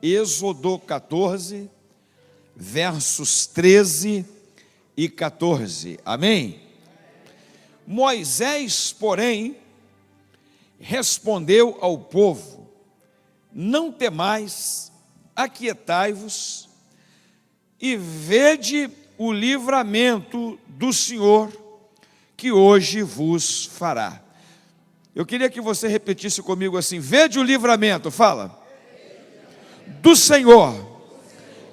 Êxodo 14, versos 13 e 14. Amém? Moisés, porém, respondeu ao povo: não temais, aquietai-vos e vede o livramento do Senhor que hoje vos fará. Eu queria que você repetisse comigo assim: vede o livramento, fala, do Senhor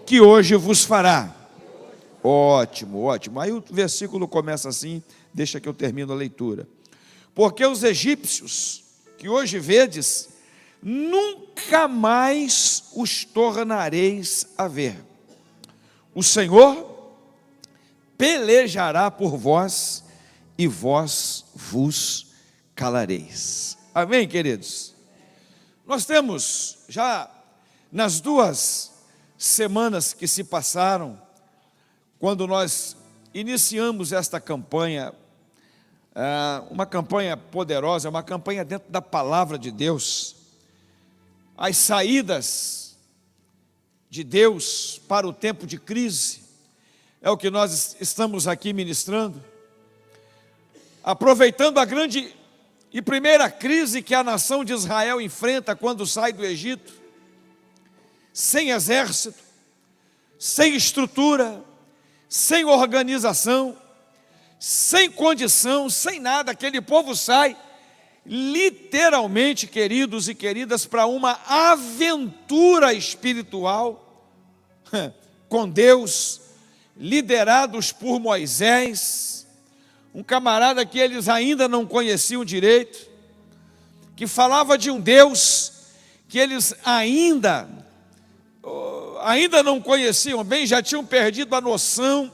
que hoje vos fará. Ótimo, ótimo. Aí o versículo começa assim, deixa que eu termino a leitura. Porque os egípcios que hoje vedes, nunca mais os tornareis a ver. O Senhor pelejará por vós e vós vos calareis. Amém, queridos? Nós temos já nas 2 semanas que se passaram, quando nós iniciamos esta campanha, uma campanha poderosa, uma campanha dentro da palavra de Deus, as saídas de Deus para o tempo de crise, é o que nós estamos aqui ministrando, aproveitando a grande e primeira crise que a nação de Israel enfrenta quando sai do Egito, sem exército, sem estrutura, sem organização, sem condição, sem nada. Aquele povo sai, literalmente, queridos e queridas, para uma aventura espiritual com Deus, liderados por Moisés, um camarada que eles ainda não conheciam direito, que falava de um Deus que eles ainda não conheciam bem, já tinham perdido a noção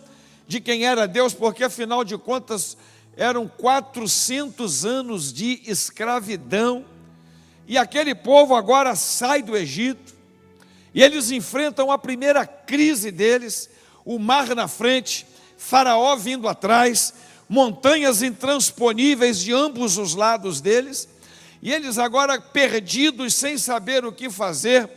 de quem era Deus, porque afinal de contas eram 400 anos de escravidão, e aquele povo agora sai do Egito, e eles enfrentam a primeira crise deles, o mar na frente, Faraó vindo atrás, montanhas intransponíveis de ambos os lados deles, e eles agora perdidos, sem saber o que fazer,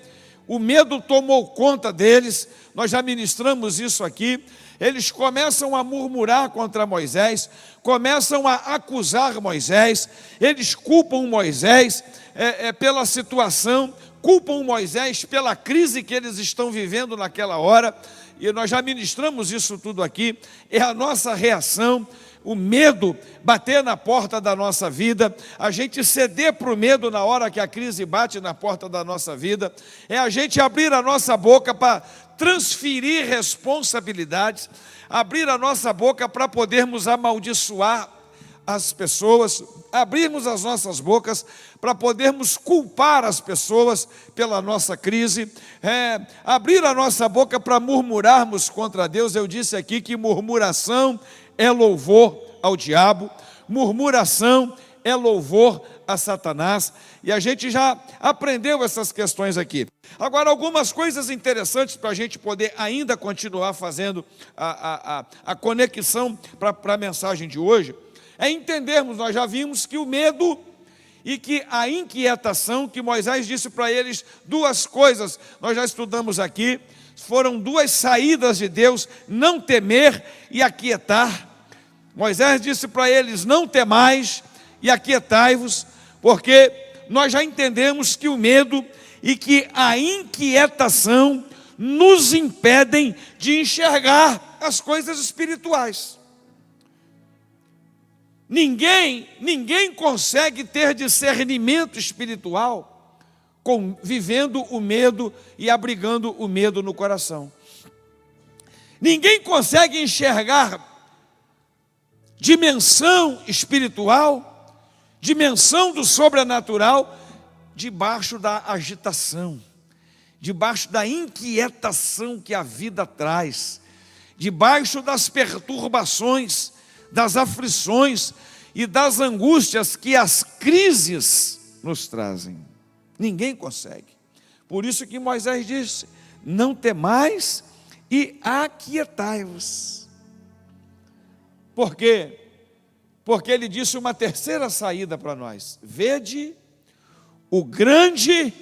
o medo tomou conta deles. Nós já ministramos isso aqui. Eles começam a murmurar contra Moisés, começam a acusar Moisés, eles culpam Moisés pela situação, culpam Moisés pela crise que eles estão vivendo naquela hora, e nós já ministramos isso tudo aqui. É a nossa reação, o medo bater na porta da nossa vida, a gente ceder para o medo na hora que a crise bate na porta da nossa vida, é a gente abrir a nossa boca para transferir responsabilidades, abrir a nossa boca para podermos amaldiçoar as pessoas, abrirmos as nossas bocas para podermos culpar as pessoas pela nossa crise, abrir a nossa boca para murmurarmos contra Deus. Eu disse aqui que murmuração é louvor ao diabo, murmuração é louvor a Satanás, e a gente já aprendeu essas questões aqui. Agora, algumas coisas interessantes para a gente poder ainda continuar fazendo a conexão para a mensagem de hoje, é entendermos, nós já vimos que o medo e que a inquietação, que Moisés disse para eles 2 coisas, nós já estudamos aqui, foram 2 saídas de Deus: não temer e aquietar. Moisés disse para eles: não temais e aquietai-vos, porque nós já entendemos que o medo e que a inquietação nos impedem de enxergar as coisas espirituais. Ninguém consegue ter discernimento espiritual vivendo o medo e abrigando o medo no coração. Ninguém consegue enxergar dimensão espiritual, dimensão do sobrenatural, debaixo da agitação, debaixo da inquietação que a vida traz, debaixo das perturbações, das aflições e das angústias que as crises nos trazem. Ninguém consegue. Por isso que Moisés disse: não temais e aquietai-vos. Por quê? Porque ele disse uma terceira saída para nós: vede o grande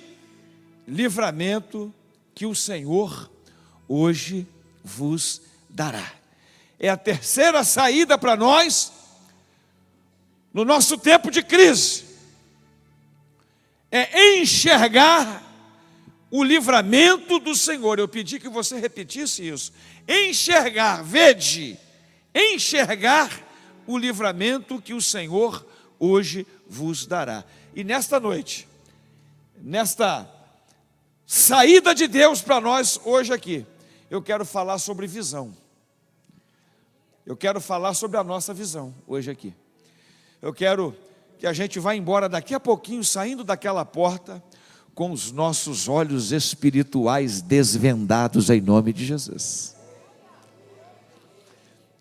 livramento que o Senhor hoje vos dará. É a terceira saída para nós no nosso tempo de crise. É enxergar o livramento do Senhor. Eu pedi que você repetisse isso. Enxergar, vede, enxergar o livramento que o Senhor hoje vos dará. E nesta noite, nesta saída de Deus para nós hoje aqui, eu quero falar sobre visão. Eu quero falar sobre a nossa visão hoje aqui. Eu quero que a gente vá embora daqui a pouquinho, saindo daquela porta, com os nossos olhos espirituais desvendados em nome de Jesus.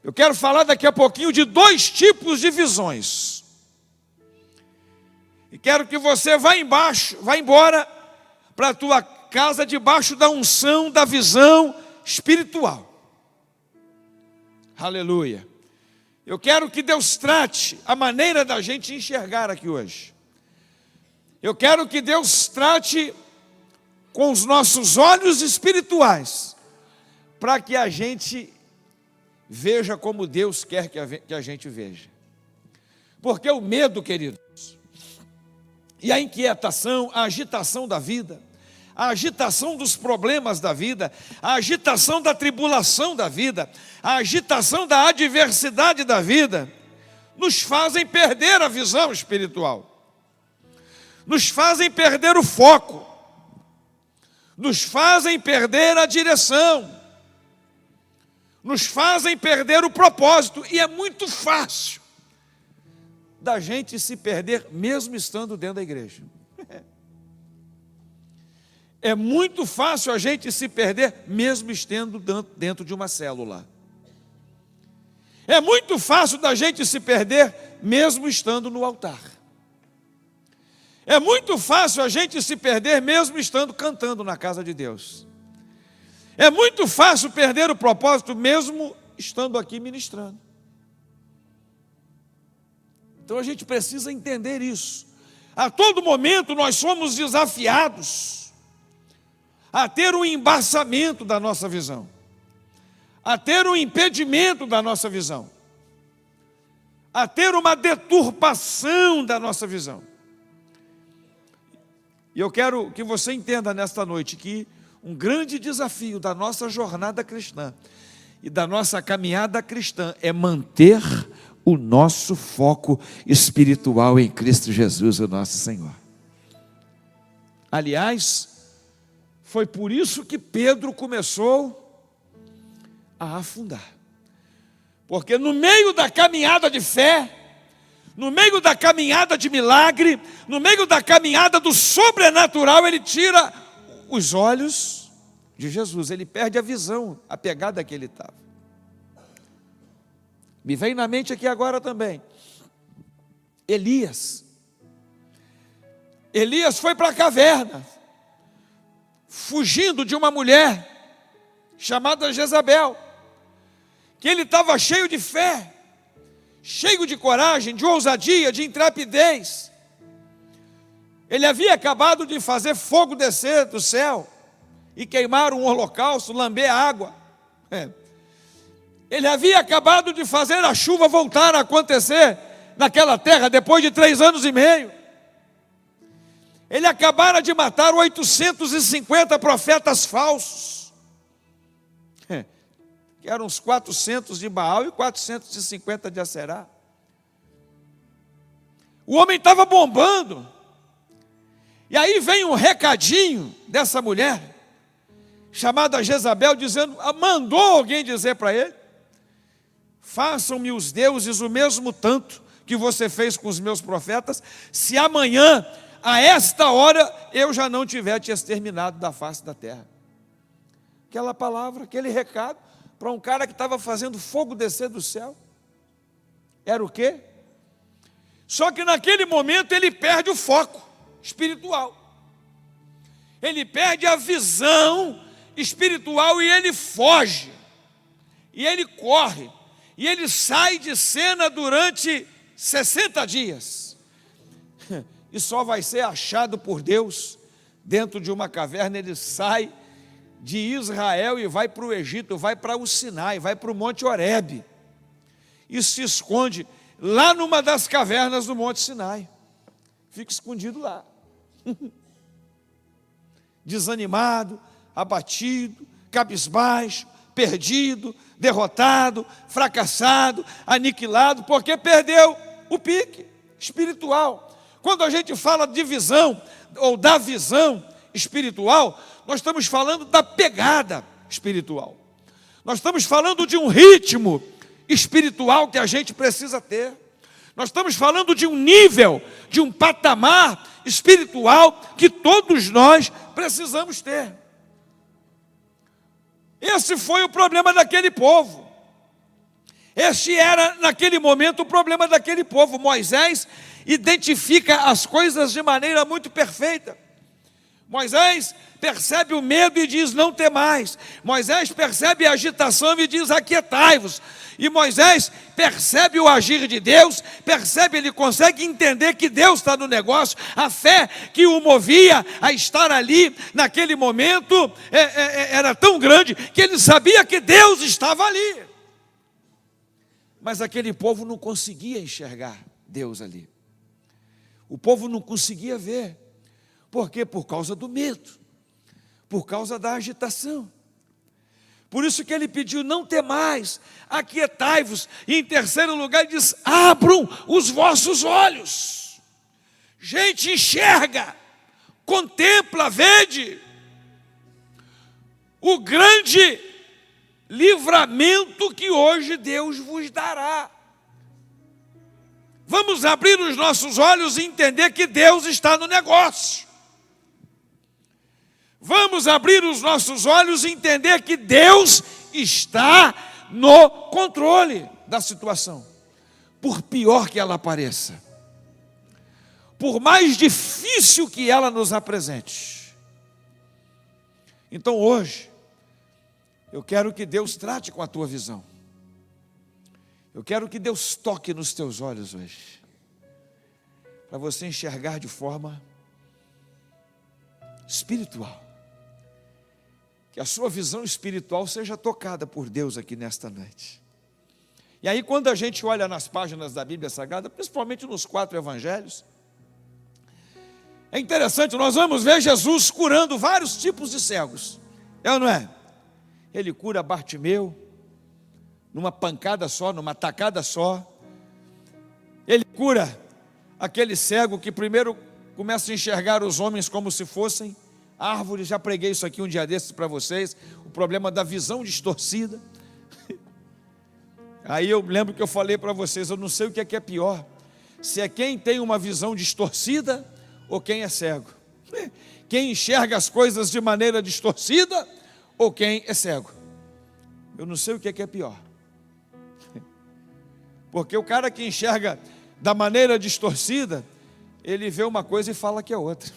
Eu quero falar daqui a pouquinho de 2 tipos de visões. E quero que você vá embora para a tua casa debaixo da unção da visão espiritual. Aleluia. Eu quero que Deus trate a maneira da gente enxergar aqui hoje. Eu quero que Deus trate com os nossos olhos espirituais, para que a gente veja como Deus quer que a gente veja. Porque o medo, queridos, e a inquietação, a agitação da vida, a agitação dos problemas da vida, a agitação da tribulação da vida, a agitação da adversidade da vida, nos fazem perder a visão espiritual, nos fazem perder o foco, nos fazem perder a direção, nos fazem perder o propósito. E é muito fácil da gente se perder mesmo estando dentro da igreja. É muito fácil a gente se perder mesmo estando dentro de uma célula. É muito fácil da gente se perder mesmo estando no altar. É muito fácil a gente se perder mesmo estando cantando na casa de Deus. É muito fácil perder o propósito mesmo estando aqui ministrando. Então a gente precisa entender isso. A todo momento nós somos desafiados a ter um embaçamento da nossa visão, a ter um impedimento da nossa visão, a ter uma deturpação da nossa visão. E eu quero que você entenda nesta noite que um grande desafio da nossa jornada cristã e da nossa caminhada cristã é manter o nosso foco espiritual em Cristo Jesus, o nosso Senhor. Aliás, foi por isso que Pedro começou a afundar. Porque no meio da caminhada de fé, no meio da caminhada de milagre, no meio da caminhada do sobrenatural, ele tira os olhos de Jesus, ele perde a visão, a pegada que ele estava. Me vem na mente aqui agora também, Elias foi para a caverna, fugindo de uma mulher chamada Jezabel, que ele estava cheio de fé, cheio de coragem, de ousadia, de intrepidez. Ele havia acabado de fazer fogo descer do céu e queimar um holocausto, lamber água. Ele havia acabado de fazer a chuva voltar a acontecer naquela terra depois de 3 anos e meio. Ele acabara de matar 850 profetas falsos, que eram os 400 de Baal e 450 de Aserá. O homem estava bombando. E aí vem um recadinho dessa mulher, chamada Jezabel, dizendo, mandou alguém dizer para ele: façam-me os deuses o mesmo tanto que você fez com os meus profetas, se amanhã, a esta hora, eu já não tiver te exterminado da face da terra. Aquela palavra, aquele recado, para um cara que estava fazendo fogo descer do céu, era o quê? Só que naquele momento ele perde o foco espiritual, ele perde a visão espiritual e ele foge, e ele corre, e ele sai de cena durante 60 dias, e só vai ser achado por Deus dentro de uma caverna. Ele sai de Israel e vai para o Egito, vai para o Sinai, vai para o Monte Horebe e se esconde lá numa das cavernas do Monte Sinai. Fica escondido lá. Desanimado, abatido, cabisbaixo, perdido, derrotado, fracassado, aniquilado, porque perdeu o pique espiritual. Quando a gente fala de visão, ou da visão espiritual, nós estamos falando da pegada espiritual. Nós estamos falando de um ritmo espiritual que a gente precisa ter. Nós estamos falando de um nível, de um patamar espiritual que todos nós precisamos ter. Esse foi o problema daquele povo. Este era, naquele momento, o problema daquele povo. Moisés identifica as coisas de maneira muito perfeita. Moisés percebe o medo e diz: não temais. Moisés percebe a agitação e diz: aquietai-vos. E Moisés percebe o agir de Deus, ele consegue entender que Deus está no negócio. A fé que o movia a estar ali naquele momento era tão grande que ele sabia que Deus estava ali. Mas aquele povo não conseguia enxergar Deus ali. O povo não conseguia ver. Por quê? Por causa do medo, por causa da agitação. Por isso que ele pediu: não temais, aquietai-vos. E em terceiro lugar ele diz: abram os vossos olhos. Gente, enxerga, contempla, vede o grande livramento que hoje Deus vos dará. Vamos abrir os nossos olhos e entender que Deus está no negócio. Vamos abrir os nossos olhos e entender que Deus está no controle da situação. Por pior que ela pareça, por mais difícil que ela nos apresente. Então hoje, eu quero que Deus trate com a tua visão. Eu quero que Deus toque nos teus olhos hoje, para você enxergar de forma espiritual. Que a sua visão espiritual seja tocada por Deus aqui nesta noite. E aí, quando a gente olha nas páginas da Bíblia Sagrada, principalmente nos 4 evangelhos, é interessante, nós vamos ver Jesus curando vários tipos de cegos. É ou não é? Ele cura Bartimeu numa pancada só, numa tacada só. Ele cura aquele cego que primeiro começa a enxergar os homens como se fossem árvores. Já preguei isso aqui um dia desses para vocês, o problema da visão distorcida. Aí eu lembro que eu falei para vocês, eu não sei o que é pior, se é quem tem uma visão distorcida ou quem é cego. Quem enxerga as coisas de maneira distorcida ou quem é cego. Eu não sei o que é pior. Porque o cara que enxerga da maneira distorcida, ele vê uma coisa e fala que é outra.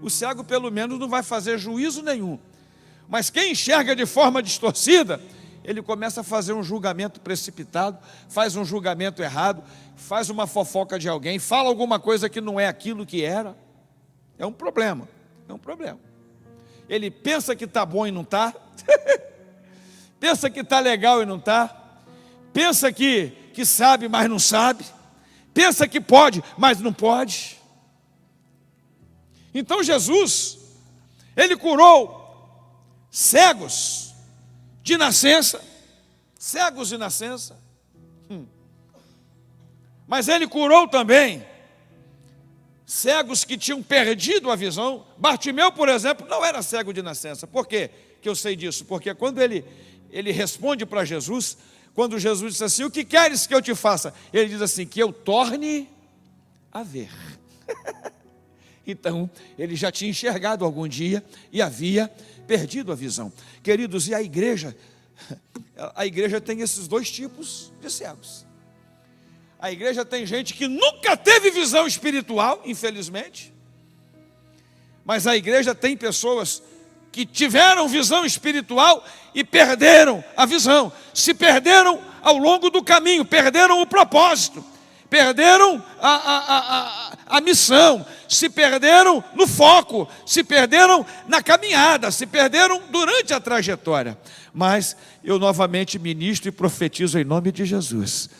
O cego pelo menos não vai fazer juízo nenhum. Mas quem enxerga de forma distorcida, ele começa a fazer um julgamento precipitado, faz um julgamento errado, faz uma fofoca de alguém, fala alguma coisa que não é aquilo que era. É um problema, é um problema. Ele pensa que está bom e não está, pensa que está legal e não está, pensa que sabe, mas não sabe, pensa que pode, mas não pode. Então Jesus, ele curou cegos de nascença, mas ele curou também cegos que tinham perdido a visão. Bartimeu, por exemplo, não era cego de nascença. Por quê que eu sei disso? Porque quando ele responde para Jesus, quando Jesus disse assim: o que queres que eu te faça? Ele diz assim: que eu torne a ver. Então, ele já tinha enxergado algum dia e havia perdido a visão. Queridos, e a igreja tem esses dois tipos de cegos. A igreja tem gente que nunca teve visão espiritual, infelizmente. Mas a igreja tem pessoas que tiveram visão espiritual e perderam a visão. Se perderam ao longo do caminho, perderam o propósito, perderam a missão, se perderam no foco, se perderam na caminhada, se perderam durante a trajetória. Mas eu novamente ministro e profetizo em nome de Jesus.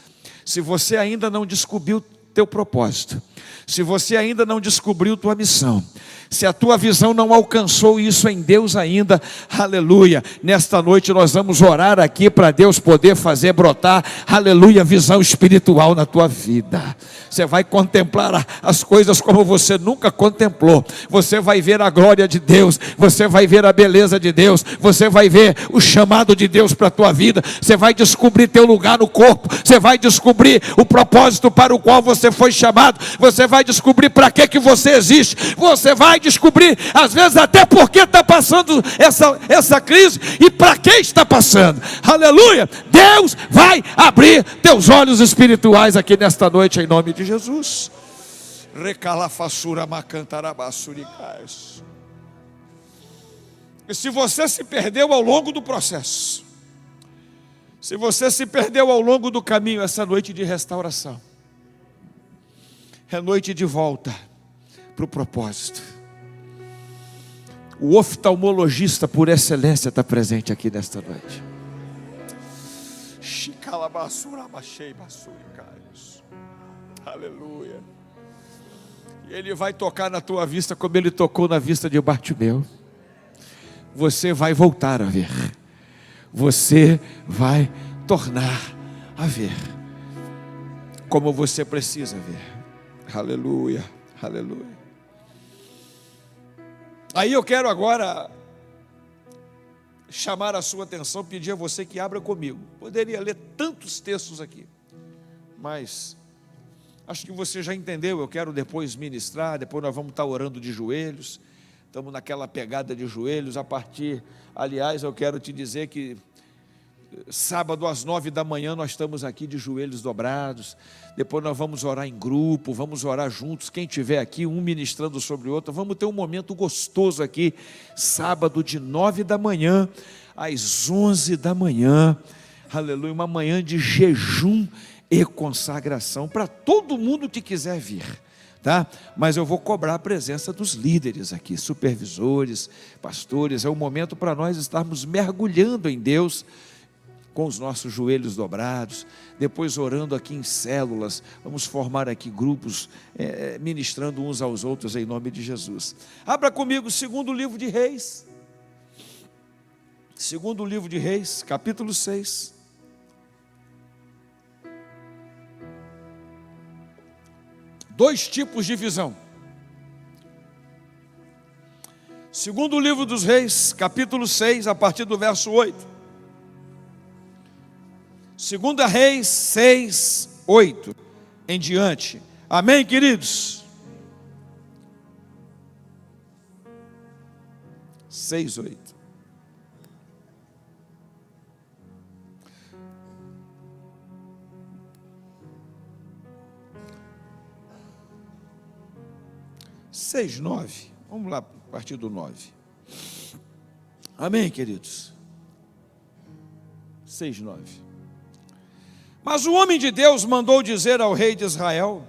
Se você ainda não descobriu teu propósito, se você ainda não descobriu tua missão, se a tua visão não alcançou isso em Deus ainda, aleluia, nesta noite nós vamos orar aqui para Deus poder fazer brotar, aleluia, visão espiritual na tua vida. Você vai contemplar as coisas como você nunca contemplou. Você vai ver a glória de Deus, você vai ver a beleza de Deus, você vai ver o chamado de Deus para a tua vida, você vai descobrir teu lugar no corpo, você vai descobrir o propósito para o qual você foi chamado, você vai descobrir para que você existe, você vai descobrir, às vezes até por que está passando essa crise e para que está passando, aleluia. Deus vai abrir teus olhos espirituais aqui nesta noite em nome de Jesus. E se você se perdeu ao longo do processo, se você se perdeu ao longo do caminho, essa noite de restauração é noite de volta para o propósito. O oftalmologista por excelência está presente aqui nesta noite. Aleluia. E Ele vai tocar na tua vista como Ele tocou na vista de Bartimeu. Você vai voltar a ver. Você vai tornar a ver como você precisa ver. Aleluia, aleluia. Aí eu quero agora chamar a sua atenção, pedir a você que abra comigo. Poderia ler tantos textos aqui, mas acho que você já entendeu. Eu quero depois ministrar, depois nós vamos estar orando de joelhos. Estamos naquela pegada de joelhos. Aliás, eu quero te dizer que sábado às 9 da manhã nós estamos aqui de joelhos dobrados. Depois nós vamos orar em grupo, vamos orar juntos. Quem estiver aqui, um ministrando sobre o outro, vamos ter um momento gostoso aqui. Sábado de 9 da manhã às 11 da manhã. Aleluia, uma manhã de jejum e consagração para todo mundo que quiser vir. Tá? Mas eu vou cobrar a presença dos líderes aqui, supervisores, pastores. É o momento para nós estarmos mergulhando em Deus, com os nossos joelhos dobrados, depois orando aqui em células. Vamos formar aqui grupos, ministrando uns aos outros em nome de Jesus. Abra comigo o segundo livro de Reis. Segundo livro de Reis, capítulo 6. Dois tipos de visão. Segundo livro dos Reis, capítulo 6, a partir do verso 8. Segunda Reis 6, 8 em diante. Amém, queridos? 6, 8. Seis, 9. Vamos lá, a partir do 9. Amém, queridos? 6, 9. Mas o homem de Deus mandou dizer ao rei de Israel: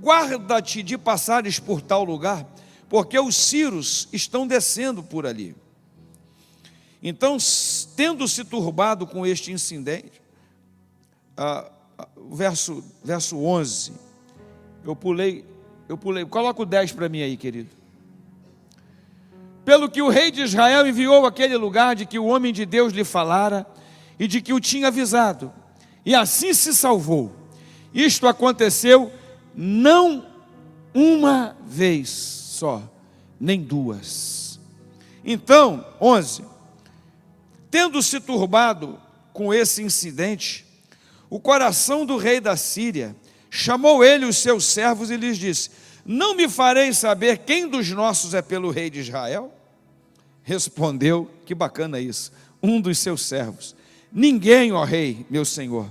guarda-te de passares por tal lugar, porque os sírios estão descendo por ali. Então, tendo-se turbado com este incidente, verso 11, eu pulei, coloca o 10 para mim aí, querido. Pelo que o rei de Israel enviou àquele lugar de que o homem de Deus lhe falara e de que o tinha avisado, e assim se salvou. Isto aconteceu não uma vez só, nem duas. Então, 11, tendo-se turbado com esse incidente, o coração do rei da Síria, chamou ele os seus servos e lhes disse: não me fareis saber quem dos nossos é pelo rei de Israel? Respondeu, que bacana isso, um dos seus servos: ninguém, ó rei, meu senhor,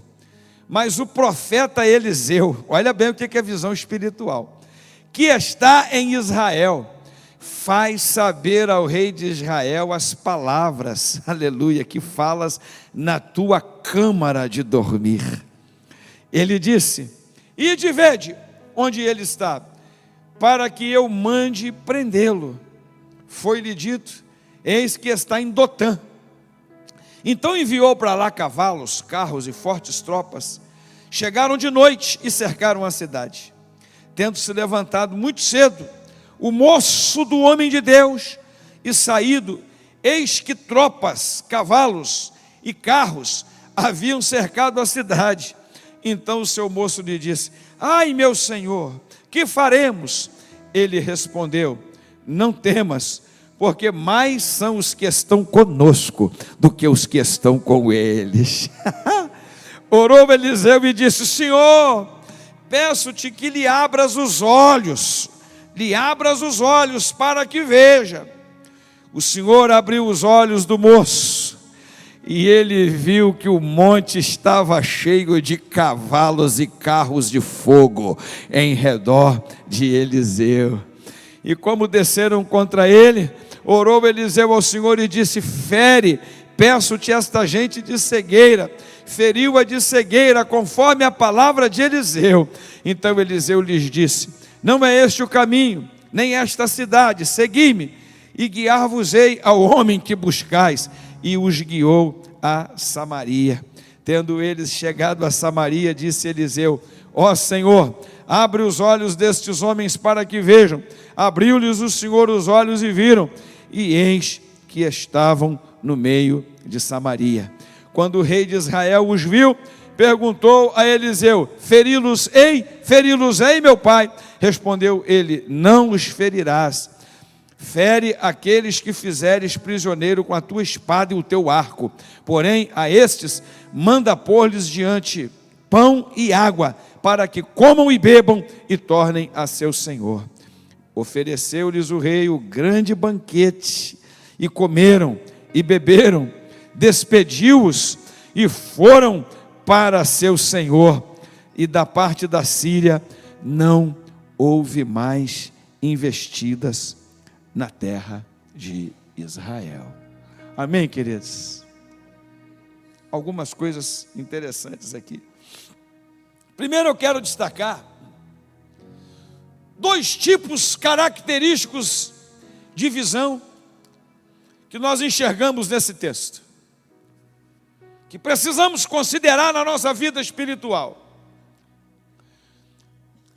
mas o profeta Eliseu. Olha bem o que é visão espiritual. Que está em Israel, faz saber ao rei de Israel as palavras, aleluia, que falas na tua câmara de dormir. Ele disse: ide e vede onde ele está, para que eu mande prendê-lo. Foi-lhe dito: eis que está em Dotã. Então enviou para lá cavalos, carros e fortes tropas. Chegaram de noite e cercaram a cidade. Tendo se levantado muito cedo o moço do homem de Deus e saído, eis que tropas, cavalos e carros haviam cercado a cidade. Então o seu moço lhe disse: ai, meu senhor, que faremos? Ele respondeu: não temas, porque mais são os que estão conosco do que os que estão com eles. Orou Eliseu e disse: Senhor, peço-te que lhe abras os olhos para que veja. O Senhor abriu os olhos do moço, e ele viu que o monte estava cheio de cavalos e carros de fogo em redor de Eliseu. E como desceram contra ele, orou Eliseu ao Senhor e disse: fere, peço-te esta gente de cegueira. Feriu-a de cegueira, conforme a palavra de Eliseu. Então Eliseu lhes disse: não é este o caminho, nem esta cidade, segui-me, e guiar-vos-ei ao homem que buscais. E os guiou a Samaria. Tendo eles chegado a Samaria, disse Eliseu: ó Senhor, abre os olhos destes homens para que vejam. Abriu-lhes o Senhor os olhos e viram, e eis que estavam no meio de Samaria. Quando o rei de Israel os viu, perguntou a Eliseu: feri-los-ei, meu pai? Respondeu ele: não os ferirás. Fere aqueles que fizeres prisioneiro com a tua espada e o teu arco. Porém, a estes manda pôr-lhes diante pão e água, para que comam e bebam e tornem a seu senhor. Ofereceu-lhes o rei o grande banquete, e comeram e beberam. Despediu-os e foram para seu senhor. E da parte da Síria não houve mais investidas na terra de Israel. Amém, queridos? Algumas coisas interessantes aqui. Primeiro eu quero destacar dois tipos característicos de visão que nós enxergamos nesse texto, que precisamos considerar na nossa vida espiritual.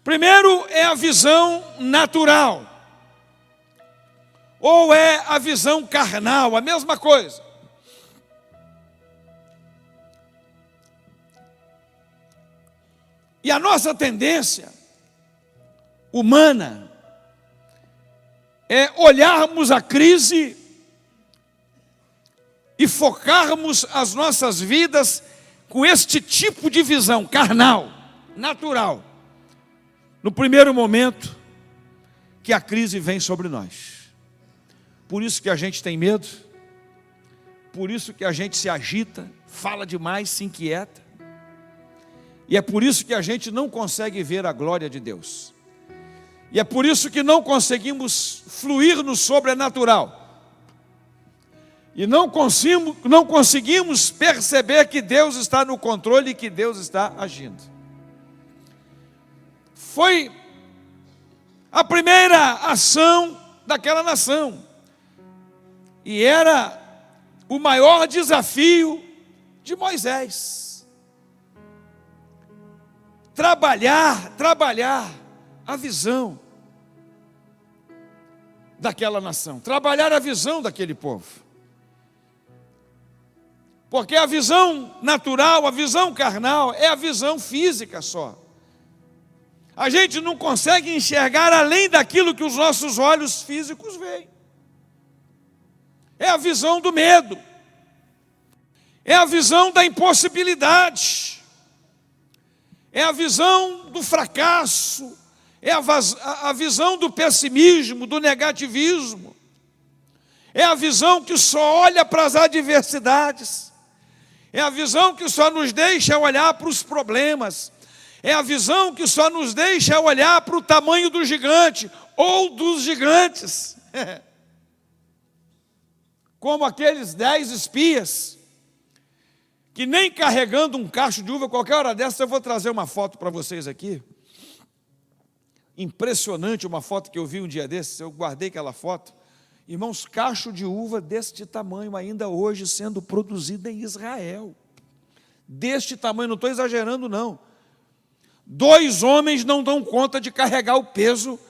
Primeiro é a visão natural, ou é a visão carnal, a mesma coisa. E a nossa tendência humana é olharmos a crise e focarmos as nossas vidas com este tipo de visão carnal, natural, no primeiro momento que a crise vem sobre nós. Por isso que a gente tem medo, por isso que a gente se agita, fala demais, se inquieta, e é por isso que a gente não consegue ver a glória de Deus, e é por isso que não conseguimos fluir no sobrenatural, e não conseguimos perceber que Deus está no controle e que Deus está agindo. Foi a primeira ação daquela nação, e era o maior desafio de Moisés. Trabalhar a visão daquela nação, trabalhar a visão daquele povo. Porque a visão natural, a visão carnal, é a visão física só. A gente não consegue enxergar além daquilo que os nossos olhos físicos veem. É a visão do medo, é a visão da impossibilidade, é a visão do fracasso, é a visão do pessimismo, do negativismo, é a visão que só olha para as adversidades, é a visão que só nos deixa olhar para os problemas, é a visão que só nos deixa olhar para o tamanho do gigante ou dos gigantes. Como aqueles 10 espias, que nem carregando um cacho de uva, qualquer hora dessa eu vou trazer uma foto para vocês aqui, impressionante, uma foto que eu vi um dia desses, eu guardei aquela foto. Irmãos, cacho de uva deste tamanho, ainda hoje sendo produzido em Israel. Deste tamanho, não estou exagerando não. 2 homens não dão conta de carregar o peso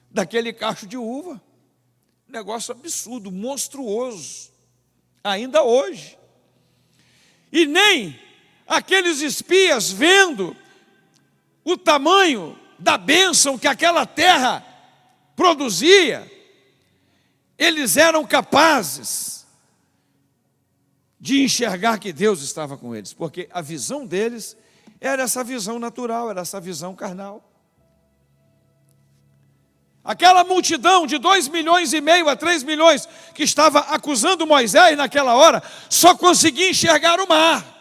daquele cacho de uva. Negócio absurdo, monstruoso, ainda hoje. E nem aqueles espias, vendo o tamanho da bênção que aquela terra produzia, eles eram capazes de enxergar que Deus estava com eles, porque a visão deles era essa visão natural, era essa visão carnal. Aquela multidão de 2,5 milhões a 3 milhões que estava acusando Moisés naquela hora, só conseguia enxergar o mar.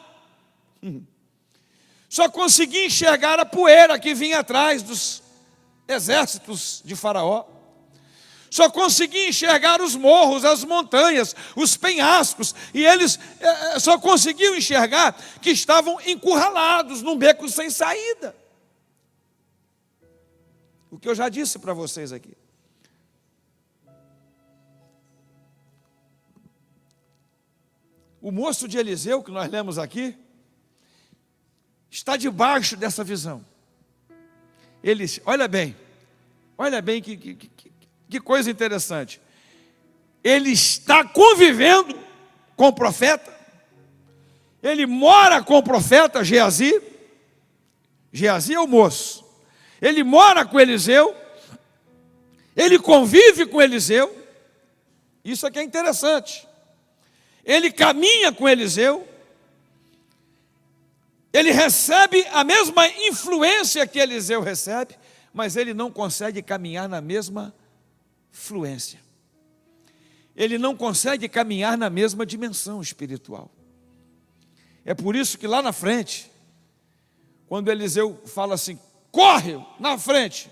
Só conseguia enxergar a poeira que vinha atrás dos exércitos de Faraó. Só conseguia enxergar os morros, as montanhas, os penhascos. E eles só conseguiam enxergar que estavam encurralados num beco sem saída. O que eu já disse para vocês aqui. O moço de Eliseu, que nós lemos aqui, está debaixo dessa visão. Ele, olha bem que coisa interessante. Ele está convivendo com o profeta, ele mora com o profeta Geazi. Geazi é o moço. Ele mora com Eliseu, ele convive com Eliseu. Isso aqui é interessante. Ele caminha com Eliseu, ele recebe a mesma influência que Eliseu recebe, mas ele não consegue caminhar na mesma fluência. Ele não consegue caminhar na mesma dimensão espiritual. É por isso que lá na frente, quando Eliseu fala assim, corre na frente,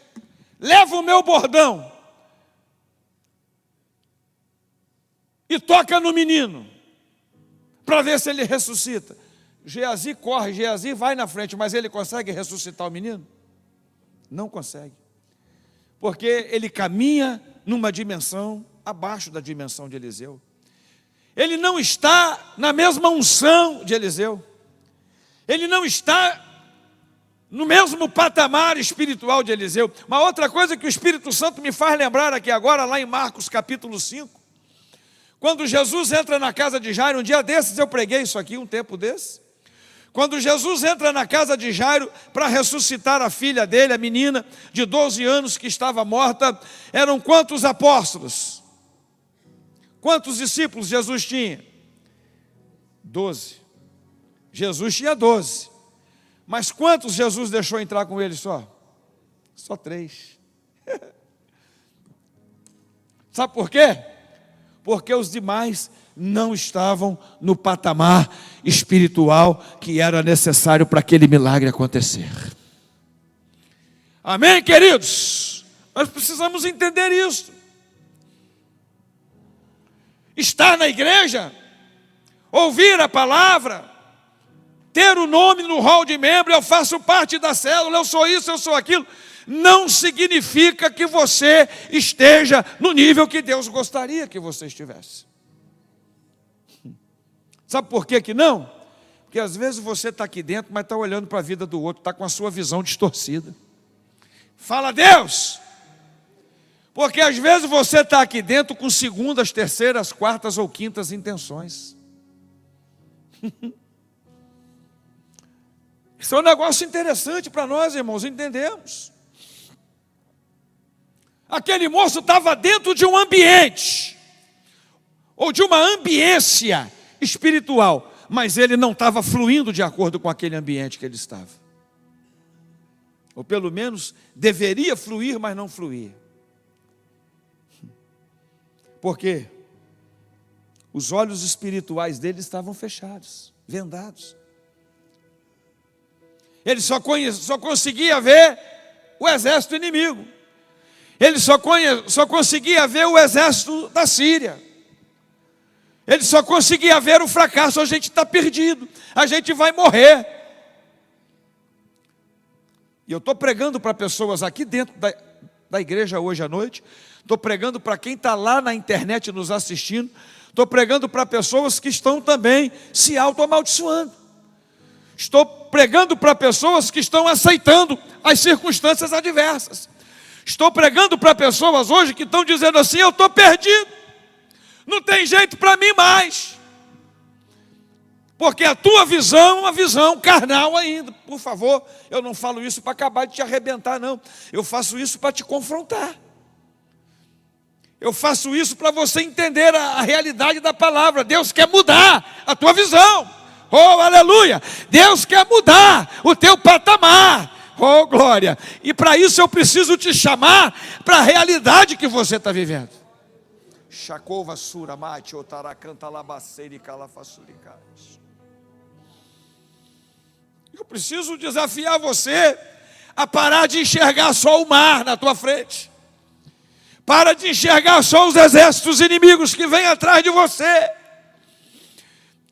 leva o meu bordão e toca no menino, para ver se ele ressuscita. Geazi corre, Geazi vai na frente, mas ele consegue ressuscitar o menino? Não consegue, porque ele caminha numa dimensão abaixo da dimensão de Eliseu. Ele não está na mesma unção de Eliseu, ele não está no mesmo patamar espiritual de Eliseu. Uma outra coisa que o Espírito Santo me faz lembrar aqui agora, lá em Marcos capítulo 5, quando Jesus entra na casa de Jairo, um dia desses eu preguei isso aqui, um tempo desse. Quando Jesus entra na casa de Jairo para ressuscitar a filha dele, a menina de 12 anos que estava morta, eram quantos apóstolos? Quantos discípulos Jesus tinha? 12. Jesus tinha 12. Mas quantos Jesus deixou entrar com ele só? Só 3. Sabe por quê? Porque os demais não estavam no patamar espiritual que era necessário para aquele milagre acontecer. Amém, queridos? Nós precisamos entender isso. Estar na igreja, ouvir a palavra, ter o nome no hall de membro, eu faço parte da célula, eu sou isso, eu sou aquilo, não significa que você esteja no nível que Deus gostaria que você estivesse. Sabe por que não? Porque às vezes você está aqui dentro, mas está olhando para a vida do outro, está com a sua visão distorcida. Fala, Deus! Porque às vezes você está aqui dentro com segundas, terceiras, quartas ou quintas intenções. Isso é um negócio interessante para nós, irmãos, entendemos. Aquele moço estava dentro de um ambiente, ou de uma ambiência espiritual, mas ele não estava fluindo de acordo com aquele ambiente que ele estava. Ou pelo menos deveria fluir, mas não fluía. Por quê? Os olhos espirituais dele estavam fechados, vendados. Ele só conseguia ver o exército inimigo. Ele só conseguia ver o exército da Síria. Ele só conseguia ver o fracasso. A gente está perdido, a gente vai morrer. E eu estou pregando para pessoas aqui dentro da igreja hoje à noite, estou pregando para quem está lá na internet nos assistindo, estou pregando para pessoas que estão também se auto-amaldiçoando. Estou pregando para pessoas que estão aceitando as circunstâncias adversas. Estou pregando para pessoas hoje que estão dizendo assim: eu estou perdido, não tem jeito para mim mais. Porque a tua visão é uma visão carnal ainda. Por favor, eu não falo isso para acabar de te arrebentar, não. Eu faço isso para te confrontar. Eu faço isso para você entender a realidade da palavra. Deus quer mudar a tua visão. Oh, aleluia! Deus quer mudar o teu patamar. Oh, glória! E para isso eu preciso te chamar para a realidade que você está vivendo. Chacova suramate otaracanta labaceiri calafasuricais. Eu preciso desafiar você a parar de enxergar só o mar na tua frente. Para de enxergar só os exércitos inimigos que vêm atrás de você.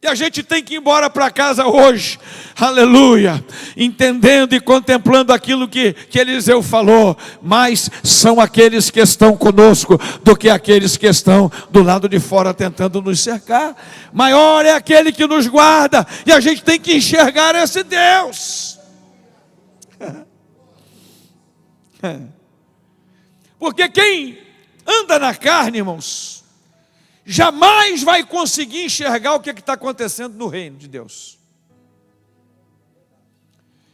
E a gente tem que ir embora para casa hoje, aleluia, entendendo e contemplando aquilo que Eliseu falou. Mais são aqueles que estão conosco do que aqueles que estão do lado de fora tentando nos cercar. Maior é aquele que nos guarda, e a gente tem que enxergar esse Deus. Porque quem anda na carne, irmãos, jamais vai conseguir enxergar o que está acontecendo no reino de Deus.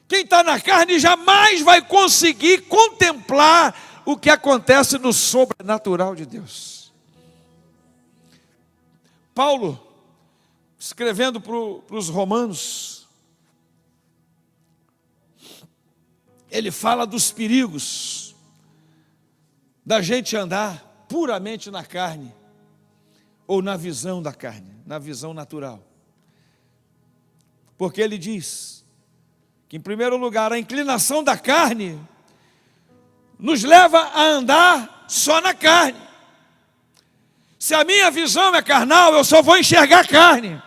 Quem está na carne jamais vai conseguir contemplar o que acontece no sobrenatural de Deus. Paulo, escrevendo para os romanos, ele fala dos perigos da gente andar puramente na carne, ou na visão da carne, na visão natural. Porque ele diz que, em primeiro lugar, a inclinação da carne nos leva a andar só na carne. Se a minha visão é carnal, eu só vou enxergar carne.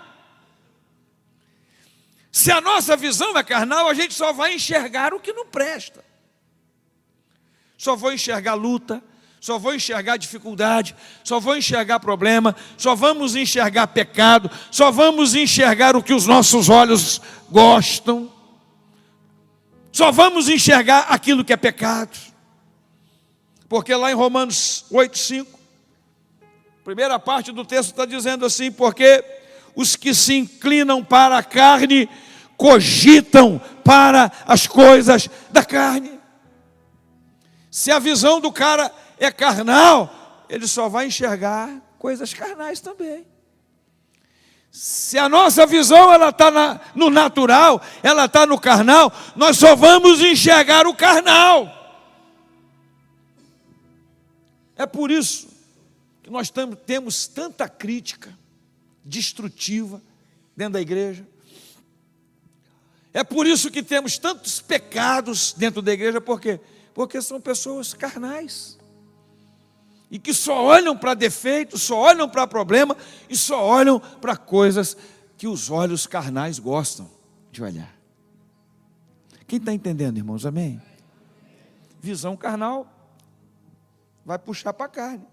Se a nossa visão é carnal, a gente só vai enxergar o que não presta. Só vou enxergar luta, só vou enxergar dificuldade, só vou enxergar problema, só vamos enxergar pecado, só vamos enxergar o que os nossos olhos gostam, só vamos enxergar aquilo que é pecado. Porque lá em Romanos 8:5, primeira parte do texto está dizendo assim: porque os que se inclinam para a carne cogitam para as coisas da carne. Se a visão do cara é carnal, ele só vai enxergar coisas carnais também. Se a nossa visão ela está no natural, ela está no carnal, nós só vamos enxergar o carnal. É por isso que nós temos tanta crítica destrutiva dentro da igreja. É por isso que temos tantos pecados dentro da igreja. Por quê? Porque são pessoas carnais. E que só olham para defeitos, só olham para problema e só olham para coisas que os olhos carnais gostam de olhar. Quem está entendendo, irmãos? Amém? Visão carnal vai puxar para a carne.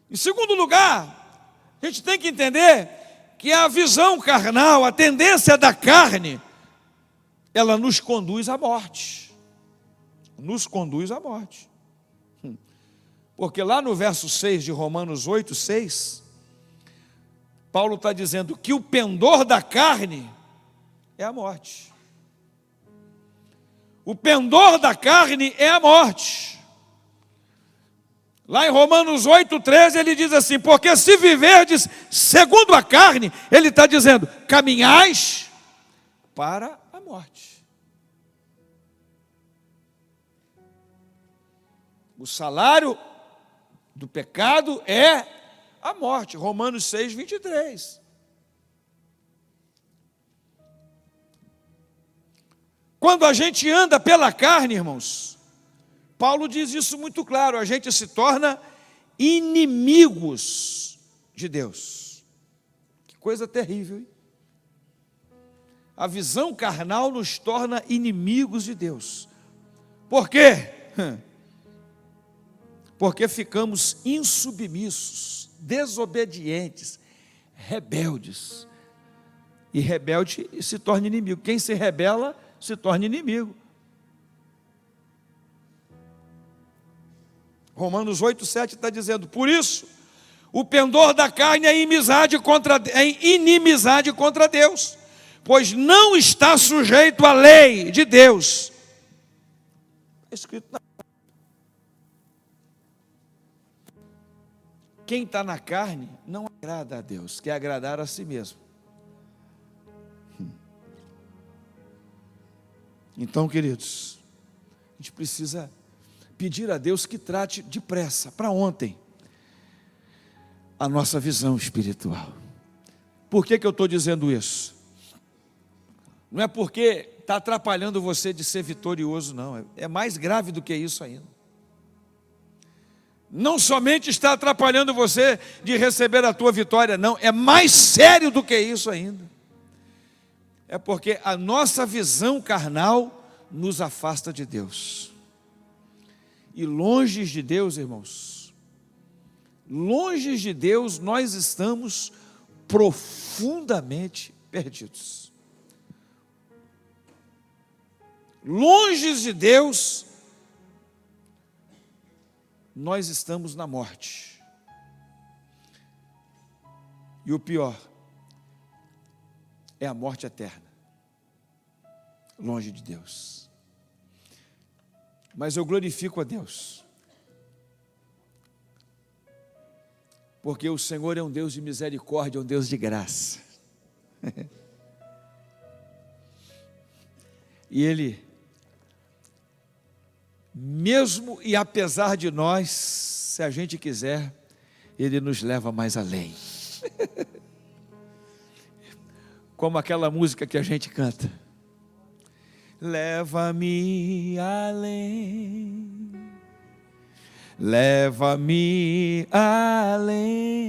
Em segundo lugar, a gente tem que entender que a visão carnal, a tendência da carne, ela nos conduz à morte. Nos conduz à morte. Porque lá no verso 6 de Romanos 8:6, Paulo está dizendo que o pendor da carne é a morte. O pendor da carne é a morte. Lá em Romanos 8:13 ele diz assim: porque se viverdes segundo a carne, ele está dizendo, caminhais para a morte. O salário do pecado é a morte. Romanos 6:23. Quando a gente anda pela carne, irmãos, Paulo diz isso muito claro, a gente se torna inimigos de Deus. Que coisa terrível, hein? A visão carnal nos torna inimigos de Deus. Por quê? Porque ficamos insubmissos, desobedientes, rebeldes. E rebelde se torna inimigo. Quem se rebela se torna inimigo. Romanos 8,7 está dizendo: por isso, o pendor da carne é inimizade contra Deus, pois não está sujeito à lei de Deus. Está escrito na... Quem está na carne não agrada a Deus, quer agradar a si mesmo. Então, queridos, a gente precisa pedir a Deus que trate depressa, para ontem, a nossa visão espiritual. Por que eu estou dizendo isso? Não é porque está atrapalhando você de ser vitorioso, não. É mais grave do que isso ainda. Não somente está atrapalhando você de receber a tua vitória, não. É mais sério do que isso ainda. É porque a nossa visão carnal nos afasta de Deus. E longe de Deus, irmãos, longe de Deus, nós estamos profundamente perdidos. Longe de Deus, nós estamos na morte. E o pior é a morte eterna, longe de Deus. Mas eu glorifico a Deus, porque o Senhor é um Deus de misericórdia, um Deus de graça. E Ele, mesmo e apesar de nós, se a gente quiser, Ele nos leva mais além. Como aquela música que a gente canta: leva-me além, leva-me além,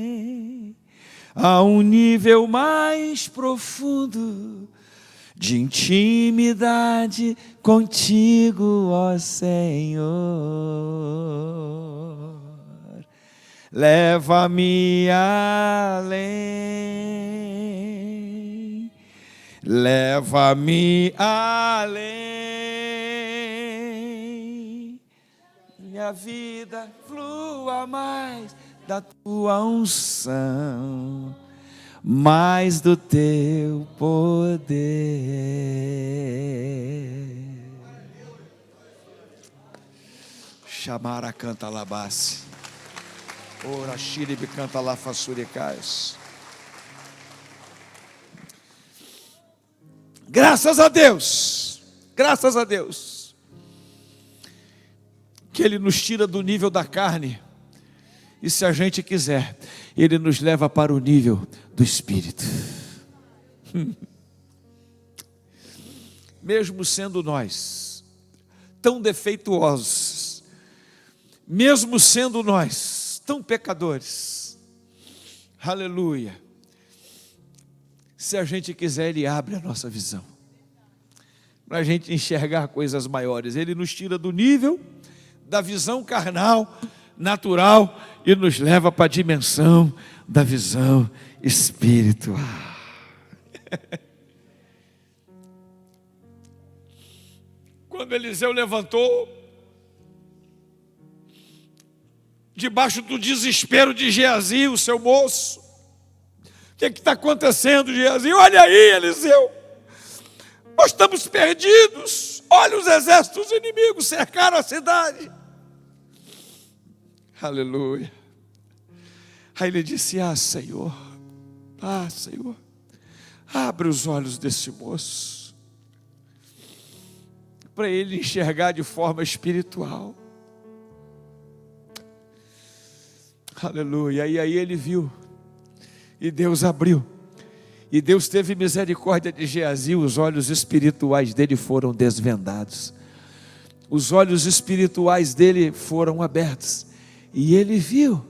a um nível mais profundo de intimidade contigo, ó Senhor. Leva-me além, leva-me além, minha vida flua mais da tua unção, mais do teu poder. Chamara canta labasse, ora xiribe canta lá façuricais. Graças a Deus, que Ele nos tira do nível da carne, e se a gente quiser, Ele nos leva para o nível do Espírito. Mesmo sendo nós tão defeituosos, mesmo sendo nós tão pecadores, aleluia, se a gente quiser, Ele abre a nossa visão, para a gente enxergar coisas maiores. Ele nos tira do nível da visão carnal, natural, e nos leva para a dimensão da visão espiritual. Quando Eliseu levantou, debaixo do desespero de Geazi, o seu moço: o que está acontecendo, Geazi? Olha aí, Eliseu, nós estamos perdidos. Olha, os exércitos inimigos cercaram a cidade. Aleluia. Aí ele disse: Senhor, Senhor, abre os olhos desse moço, para ele enxergar de forma espiritual. Aleluia. E aí ele viu, e Deus abriu, e Deus teve misericórdia de Geazi. Os olhos espirituais dele foram desvendados, os olhos espirituais dele foram abertos, e ele viu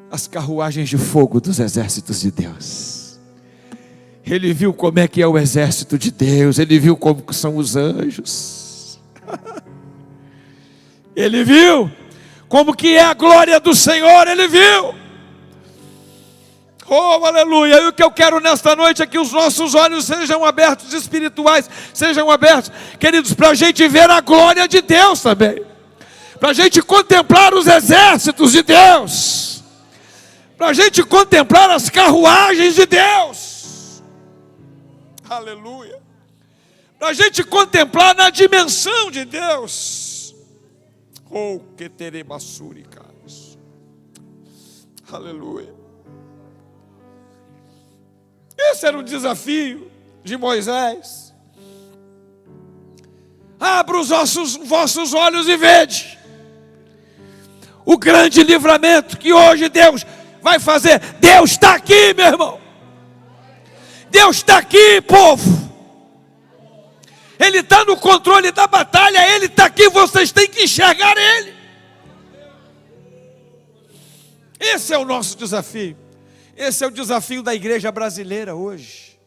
as carruagens de fogo dos exércitos de Deus. Ele viu como é que é o exército de Deus, ele viu como que são os anjos. Ele viu como que é a glória do Senhor, ele viu. Oh, aleluia. E o que eu quero nesta noite é que os nossos olhos sejam abertos, espirituais, sejam abertos, queridos, para a gente ver a glória de Deus também, para a gente contemplar os exércitos de Deus, para a gente contemplar as carruagens de Deus, aleluia, para a gente contemplar na dimensão de Deus. Oh, que teremassuri, caras, aleluia. Esse era o desafio de Moisés. Abra os vossos olhos e vede o grande livramento que hoje Deus vai fazer. Deus está aqui, meu irmão. Deus está aqui, povo. Ele está no controle da batalha. Ele está aqui, vocês têm que enxergar Ele. Esse é o nosso desafio. Esse é o desafio da igreja brasileira hoje.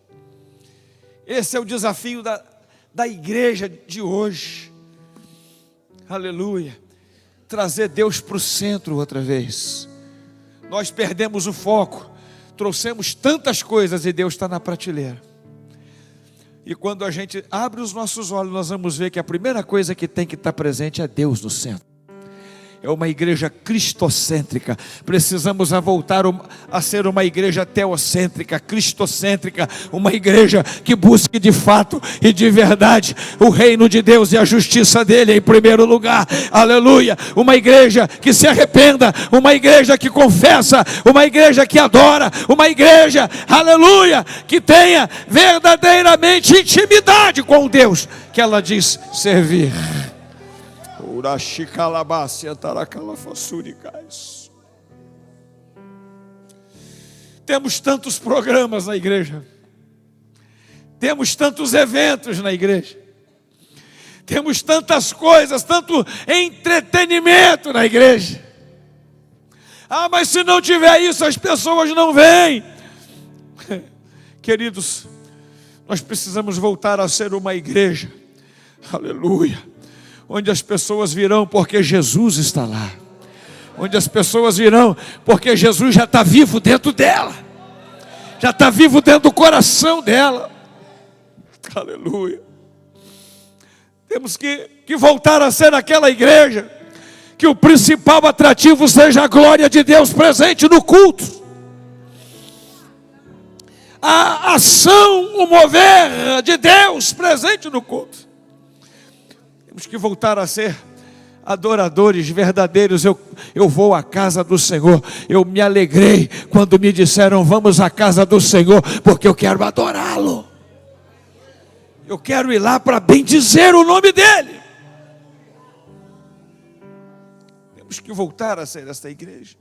Esse é o desafio da igreja de hoje. Aleluia. Trazer Deus para o centro outra vez. Nós perdemos o foco. Trouxemos tantas coisas e Deus está na prateleira. E quando a gente abre os nossos olhos, nós vamos ver que a primeira coisa que tem que estar presente é Deus no centro. É uma igreja cristocêntrica. Precisamos voltar a ser uma igreja teocêntrica, cristocêntrica. Uma igreja que busque de fato e de verdade o reino de Deus e a justiça dele em primeiro lugar. Aleluia. Uma igreja que se arrependa, uma igreja que confessa, uma igreja que adora, uma igreja, aleluia, que tenha verdadeiramente intimidade com o Deus que ela diz servir. Temos tantos programas na igreja, temos tantos eventos na igreja, temos tantas coisas, tanto entretenimento na igreja. Mas se não tiver isso, as pessoas não vêm. Queridos, nós precisamos voltar a ser uma igreja, aleluia, onde as pessoas virão porque Jesus está lá, onde as pessoas virão porque Jesus já está vivo dentro dela, já está vivo dentro do coração dela, aleluia. Temos que voltar a ser aquela igreja, que o principal atrativo seja a glória de Deus presente no culto, a ação, o mover de Deus presente no culto. Temos que voltar a ser adoradores verdadeiros. Eu vou à casa do Senhor. Eu me alegrei quando me disseram: vamos à casa do Senhor, porque eu quero adorá-lo. Eu quero ir lá para bendizer o nome dEle. Temos que voltar a ser esta igreja.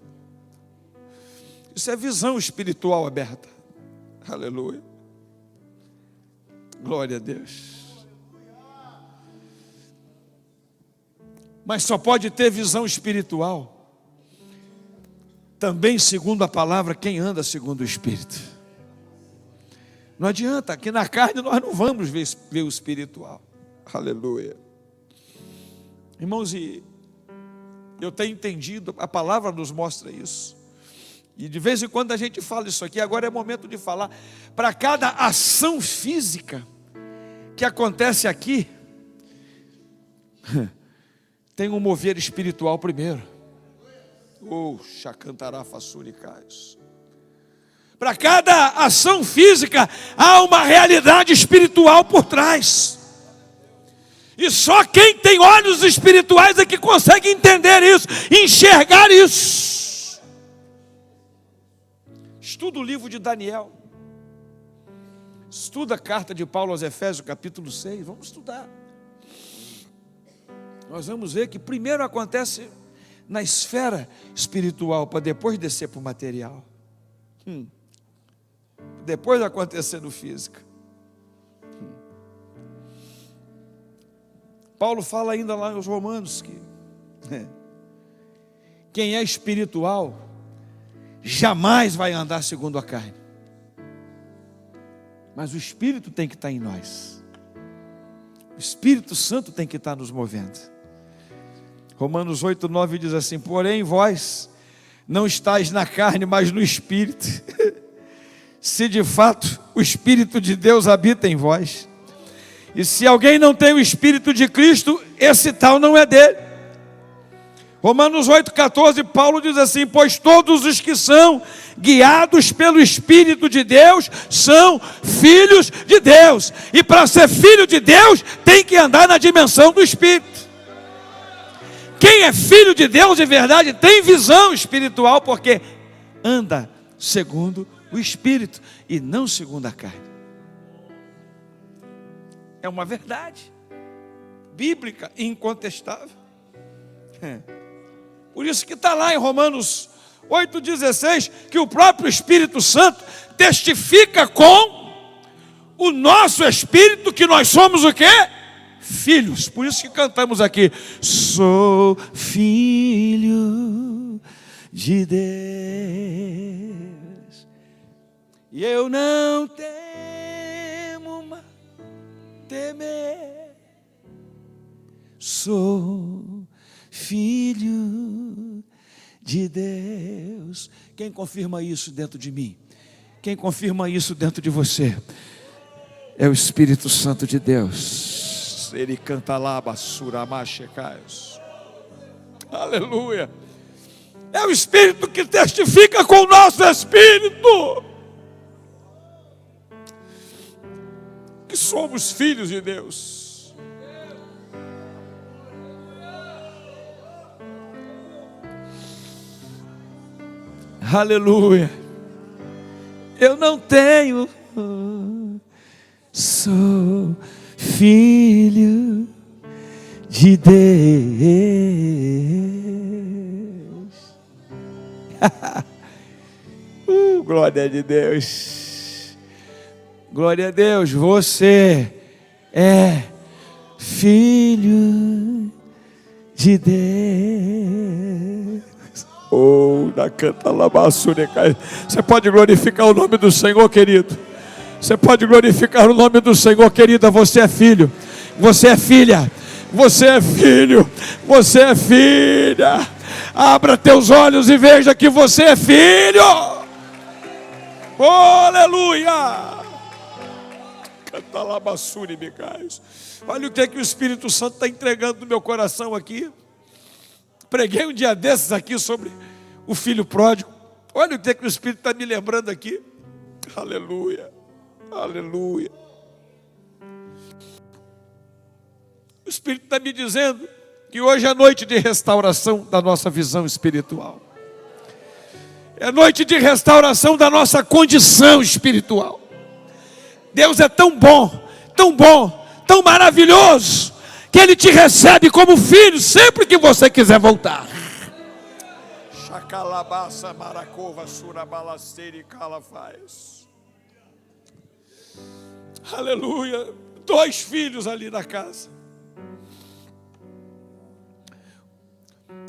Isso é visão espiritual aberta. Aleluia. Glória a Deus. Mas só pode ter visão espiritual também, segundo a palavra, quem anda segundo o Espírito. Não adianta, aqui na carne nós não vamos ver o espiritual. Aleluia. Irmãos, e eu tenho entendido, a palavra nos mostra isso. E de vez em quando a gente fala isso aqui. Agora é momento de falar. Para cada ação física que acontece aqui, tem um mover espiritual primeiro. Para cada ação física há uma realidade espiritual por trás. E só quem tem olhos espirituais é que consegue entender isso, enxergar isso. Estuda o livro de Daniel. Estuda a carta de Paulo aos Efésios, capítulo 6. Vamos estudar. Nós vamos ver que primeiro acontece na esfera espiritual, para depois descer para o material. Depois acontecer no físico. Paulo fala ainda lá nos Romanos que quem é espiritual jamais vai andar segundo a carne, Mas o Espírito tem que estar em nós. O Espírito Santo tem que estar nos movendo. Romanos 8:9 diz assim: porém vós não estáis na carne, mas no Espírito, se de fato o Espírito de Deus habita em vós. E se alguém não tem o Espírito de Cristo, esse tal não é dele. Romanos 8,14, Paulo diz assim: pois todos os que são guiados pelo Espírito de Deus são filhos de Deus. E para ser filho de Deus, tem que andar na dimensão do Espírito. Quem é filho de Deus de verdade tem visão espiritual, porque anda segundo o Espírito e não segundo a carne. É uma verdade bíblica incontestável. Por isso que está lá em Romanos 8,16, que o próprio Espírito Santo testifica com o nosso Espírito que nós somos o quê? Filhos. Por isso que cantamos aqui: sou filho de Deus, e eu não temo mais temer, sou filho de Deus. Quem confirma isso dentro de mim? Quem confirma isso dentro de você? É o Espírito Santo de Deus. Ele canta lá, basura, machecaios. Aleluia. É o Espírito que testifica com o nosso Espírito que somos filhos de Deus. Aleluia. Eu não tenho, sou filho de Deus. Glória a Deus. Glória a Deus. Você é filho de Deus. Na canta labassure. Você pode glorificar o nome do Senhor, querido. Você pode glorificar o nome do Senhor, querida. Você é filho, você é filha, você é filho, você é filha. Abra teus olhos e veja que você é filho. Oh, aleluia. Canta labassure, Micaios. Olha o que o Espírito Santo está entregando no meu coração aqui. Preguei um dia desses aqui sobre o filho pródigo. Olha o que o Espírito está me lembrando aqui. Aleluia, aleluia. O Espírito está me dizendo que hoje é noite de restauração da nossa visão espiritual. É noite de restauração da nossa condição espiritual. Deus é tão bom, tão bom, tão maravilhoso, que Ele te recebe como filho sempre que você quiser voltar. Chacalabaça, maracova, surabalaceira e calafaz. Aleluia. 2 filhos ali na casa.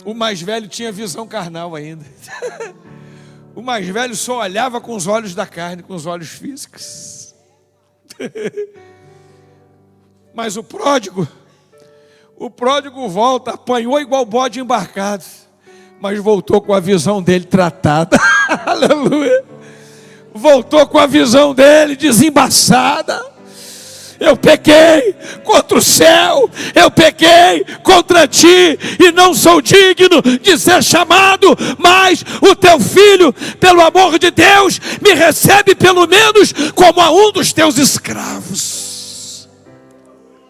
O mais velho tinha visão carnal ainda. O mais velho só olhava com os olhos da carne, com os olhos físicos. Mas o pródigo volta, apanhou igual bode embarcado, mas voltou com a visão dele tratada. Aleluia. Voltou com a visão dele desembaçada. Eu pequei contra o céu, eu pequei contra ti, e não sou digno de ser chamado, mas o teu filho, pelo amor de Deus, me recebe pelo menos como a um dos teus escravos.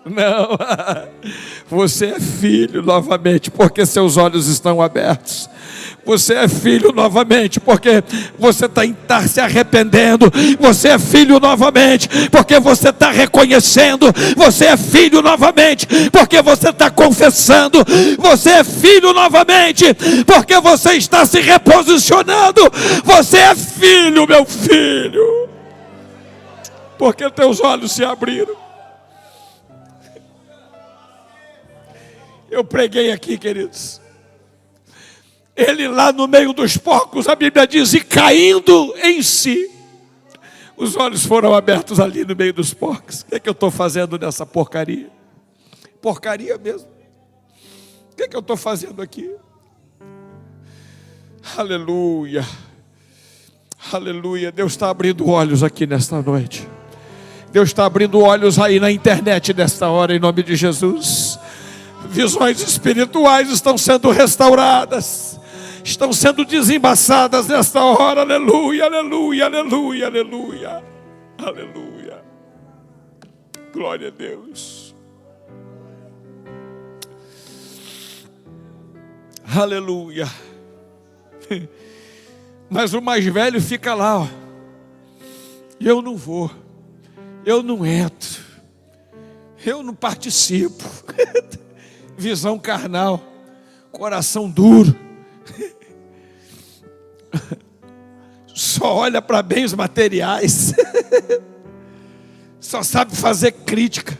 Não, você é filho novamente, porque seus olhos estão abertos. Você é filho novamente, porque você está se arrependendo. Você é filho novamente, porque você está reconhecendo. Você é filho novamente, porque você está confessando. Você é filho novamente, porque você está se reposicionando. Você é filho, meu filho, porque teus olhos se abriram. Eu preguei aqui, queridos. Ele lá no meio dos porcos, a Bíblia diz, e caindo em si. Os olhos foram abertos ali no meio dos porcos. O que é que eu estou fazendo nessa porcaria? Porcaria mesmo. O que é que eu estou fazendo aqui? Aleluia. Aleluia. Deus está abrindo olhos aqui nesta noite. Deus está abrindo olhos aí na internet nesta hora, em nome de Jesus. Visões espirituais estão sendo restauradas, estão sendo desembaçadas nesta hora. Aleluia, aleluia, aleluia, aleluia, aleluia. Glória a Deus. Aleluia. Mas o mais velho fica lá, ó. Eu não vou, eu não entro, eu não participo. Visão carnal, coração duro, só olha para bens materiais, só sabe fazer crítica,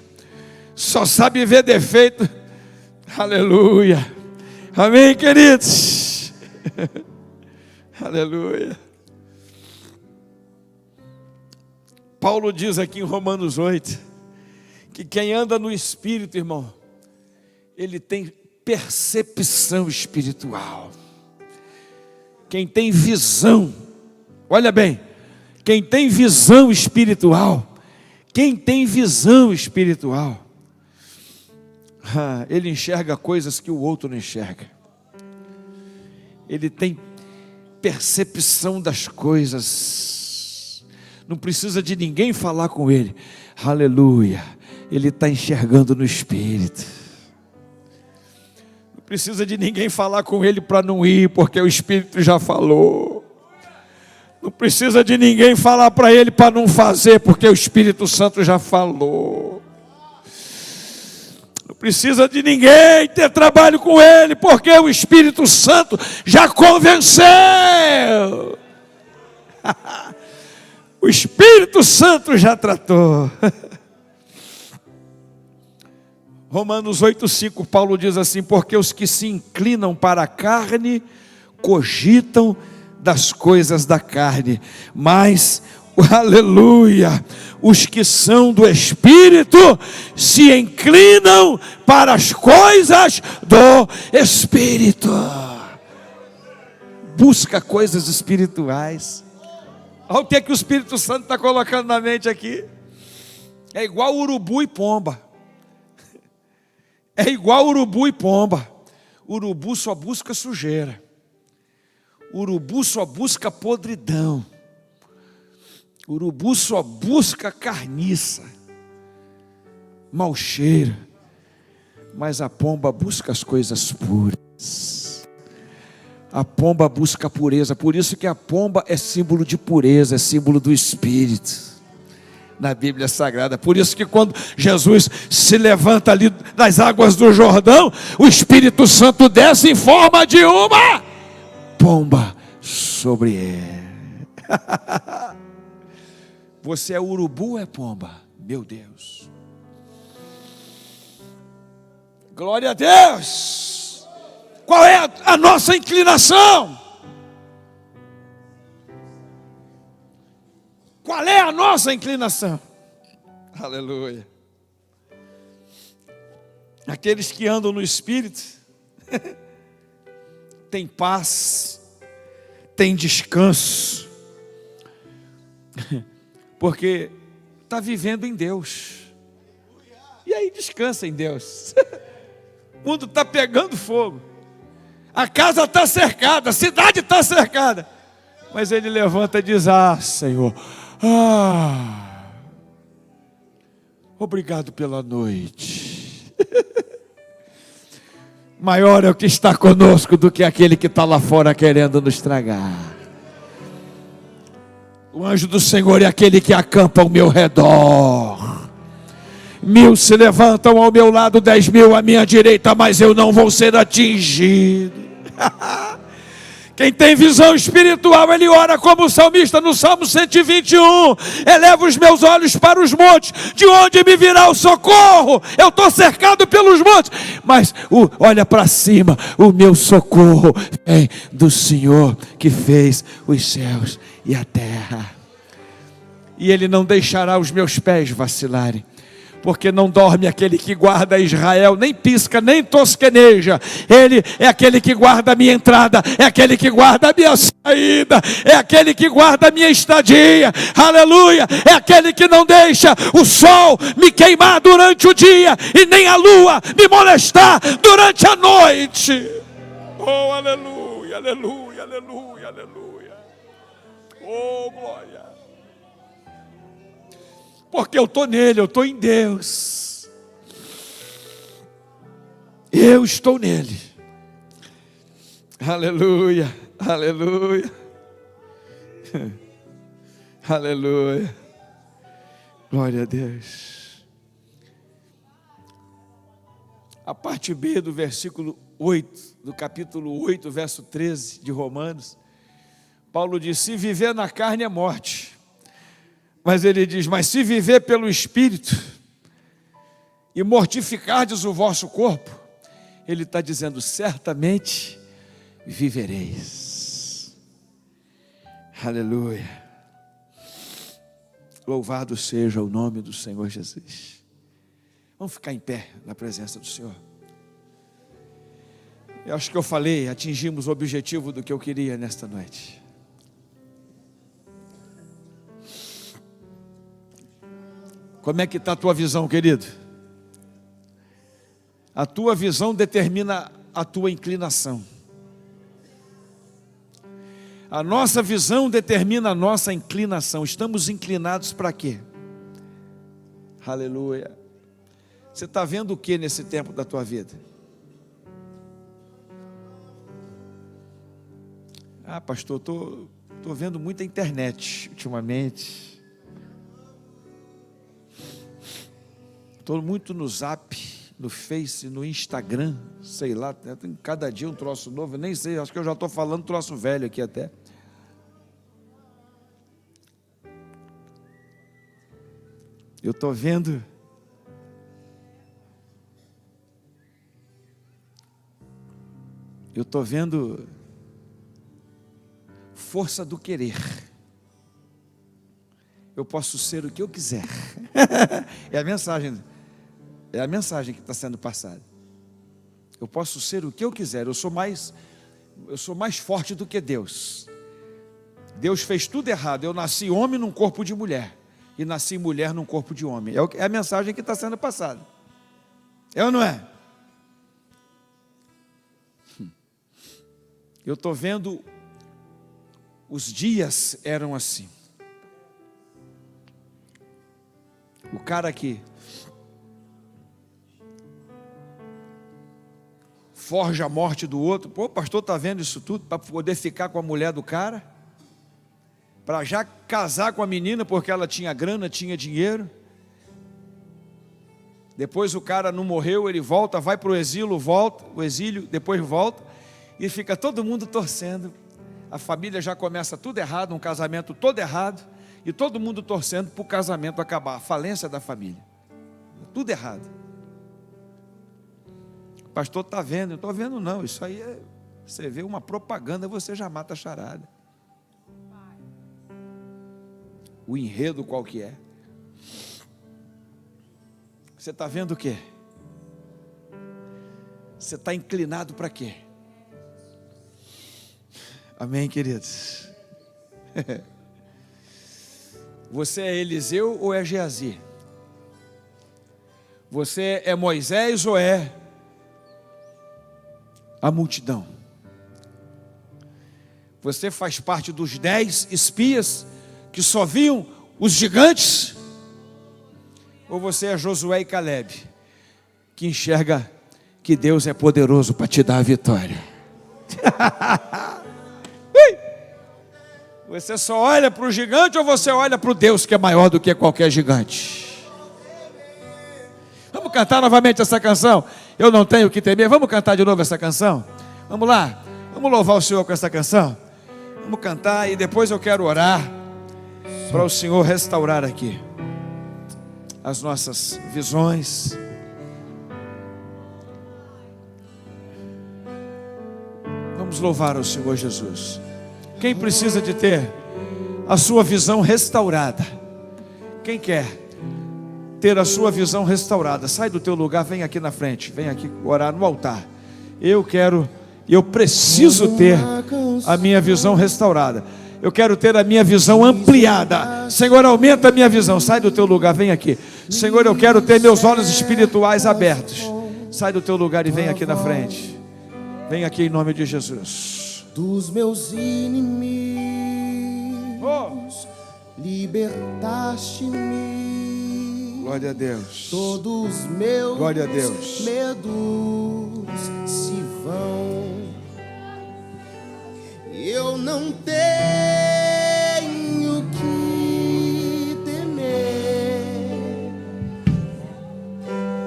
só sabe ver defeito. Aleluia, amém, queridos. Aleluia. Paulo diz aqui em Romanos 8 que quem anda no Espírito, irmão, ele tem percepção espiritual. Quem tem visão, olha bem, quem tem visão espiritual, ele enxerga coisas que o outro não enxerga. Ele tem percepção das coisas. Não precisa de ninguém falar com ele. Aleluia. Ele está enxergando no Espírito. Não precisa de ninguém falar com ele para não ir, porque o Espírito já falou. Não precisa de ninguém falar para ele para não fazer, porque o Espírito Santo já falou. Não precisa de ninguém ter trabalho com ele, porque o Espírito Santo já convenceu. O Espírito Santo já tratou. Romanos 8,5, Paulo diz assim: porque os que se inclinam para a carne cogitam das coisas da carne, mas, aleluia, os que são do Espírito se inclinam para as coisas do Espírito. Busca coisas espirituais. Olha o que o Espírito Santo está colocando na mente aqui. É igual urubu e pomba. É igual urubu e pomba. Urubu só busca sujeira. Urubu só busca podridão. Urubu só busca carniça, mau cheiro. Mas a pomba busca as coisas puras. A pomba busca a pureza. Por isso que a pomba é símbolo de pureza, é símbolo do Espírito na Bíblia Sagrada. Por isso que quando Jesus se levanta ali das águas do Jordão, o Espírito Santo desce em forma de uma pomba sobre ele. Você é urubu ou é pomba? Meu Deus. Glória a Deus. Qual é a nossa inclinação? Qual é a nossa inclinação? Aleluia. Aqueles que andam no Espírito têm paz, têm descanso, porque está vivendo em Deus. E aí descansa em Deus. O mundo está pegando fogo, a casa está cercada, a cidade está cercada, mas ele levanta e diz: ah, Senhor, obrigado pela noite. Maior é o que está conosco do que aquele que está lá fora querendo nos tragar. O anjo do Senhor é aquele que acampa ao meu redor. 1000 se levantam ao meu lado, 10.000 à minha direita, mas eu não vou ser atingido. Quem tem visão espiritual, ele ora como o salmista no Salmo 121. Eleva os meus olhos para os montes, de onde me virá o socorro? Eu estou cercado pelos montes, mas olha para cima, o meu socorro vem do Senhor que fez os céus e a terra. e Ele não deixará os meus pés vacilarem. Porque não dorme aquele que guarda Israel, nem pisca, nem tosqueneja. Ele é aquele que guarda a minha entrada, é aquele que guarda a minha saída, é aquele que guarda a minha estadia, aleluia. É aquele que não deixa o sol me queimar durante o dia, e nem a lua me molestar durante a noite. Oh, aleluia, aleluia, aleluia, aleluia. Oh, glória. Porque eu estou nele, eu estou em Deus. Eu estou nele. Aleluia, aleluia. Aleluia. Glória a Deus. A parte B do versículo 8, do capítulo 8, verso 13 de Romanos, Paulo diz: se viver na carne é morte. Mas ele diz: mas se viver pelo Espírito e mortificardes o vosso corpo, ele está dizendo: certamente vivereis. Aleluia. Louvado seja o nome do Senhor Jesus. Vamos ficar em pé na presença do Senhor. Eu acho que eu falei, atingimos o objetivo do que eu queria nesta noite. Como é que está a tua visão, querido? A tua visão determina a tua inclinação. A nossa visão determina a nossa inclinação. Estamos inclinados para quê? Aleluia. Você está vendo o que nesse tempo da tua vida? Ah, pastor, estou vendo muita internet ultimamente. Estou muito no Zap, no Face, no Instagram, sei lá, tem cada dia um troço novo, eu nem sei, acho que eu já estou falando troço velho aqui até. Eu estou vendo força do querer. Eu posso ser o que eu quiser. É a mensagem que está sendo passada. Eu posso ser o que eu quiser. Eu sou mais forte do que Deus. Deus fez tudo errado. Eu nasci homem num corpo de mulher e nasci mulher num corpo de homem. É a mensagem que está sendo passada. É ou não é? Eu estou vendo, os dias eram assim. O cara que forja a morte do outro. Pô, o pastor está vendo isso tudo para poder ficar com a mulher do cara? Para já casar com a menina porque ela tinha grana, tinha dinheiro? Depois o cara não morreu, ele volta, vai para o exílio, depois volta, e fica todo mundo torcendo. A família já começa tudo errado, um casamento todo errado, e todo mundo torcendo para o casamento acabar, a falência da família. Tudo errado. O pastor está vendo, não estou vendo não, isso aí é, você vê uma propaganda, você já mata a charada. O enredo qual que é? Você está vendo o quê? Você está inclinado para quê? Amém, queridos? Você é Eliseu ou é Geazi? Você é Moisés ou é a multidão? Você faz parte dos 10 espias que só viam os gigantes? Ou você é Josué e Caleb, que enxerga que Deus é poderoso para te dar a vitória? Você só olha para o gigante ou você olha para o Deus que é maior do que qualquer gigante? Vamos cantar novamente essa canção? Eu não tenho o que temer. Vamos cantar de novo essa canção? Vamos lá, vamos louvar o Senhor com essa canção? Vamos cantar e depois eu quero orar para o Senhor restaurar aqui as nossas visões. Vamos louvar o Senhor Jesus. Quem precisa de ter a sua visão restaurada? quem quer ter a sua visão restaurada, sai do teu lugar, vem aqui na frente, vem aqui orar no altar. Eu preciso ter a minha visão restaurada. Eu quero ter a minha visão ampliada. Senhor, aumenta a minha visão. Sai do teu lugar, vem aqui. Senhor, eu quero ter meus olhos espirituais abertos. Sai do teu lugar e vem aqui na frente. Vem aqui em nome de Jesus. Dos meus inimigos, libertaste-me. Glória a Deus. Todos meus Glória a Deus. medos se vão. Eu não tenho que temer.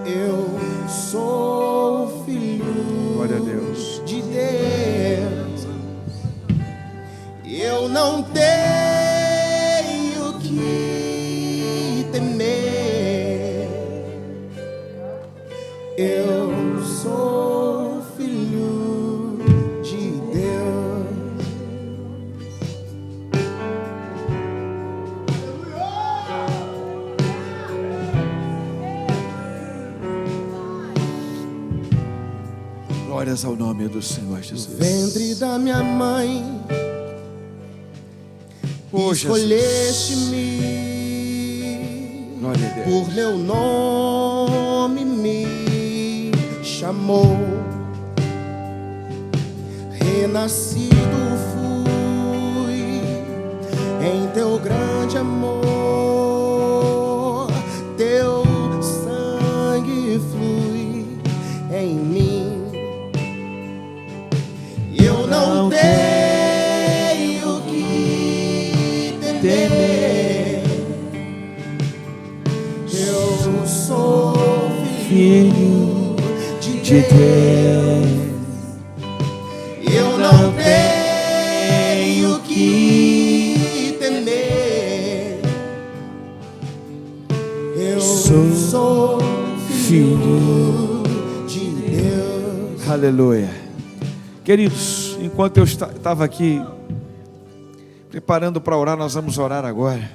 Eu sou filho, glória a Deus, de Deus. Eu não tenho que temer. Eu sou filho de Deus. glórias ao nome do Senhor Jesus. No ventre da minha mãe, escolheste-me, glória a Deus. por meu nome me chamou. Renascido fui em teu grande amor. Teu sangue flui em mim. Eu não tenho que temer. Eu sou filho de Deus. Eu não tenho que temer. Eu sou filho de Deus. Aleluia. Queridos, enquanto eu estava aqui preparando para orar, nós vamos orar agora.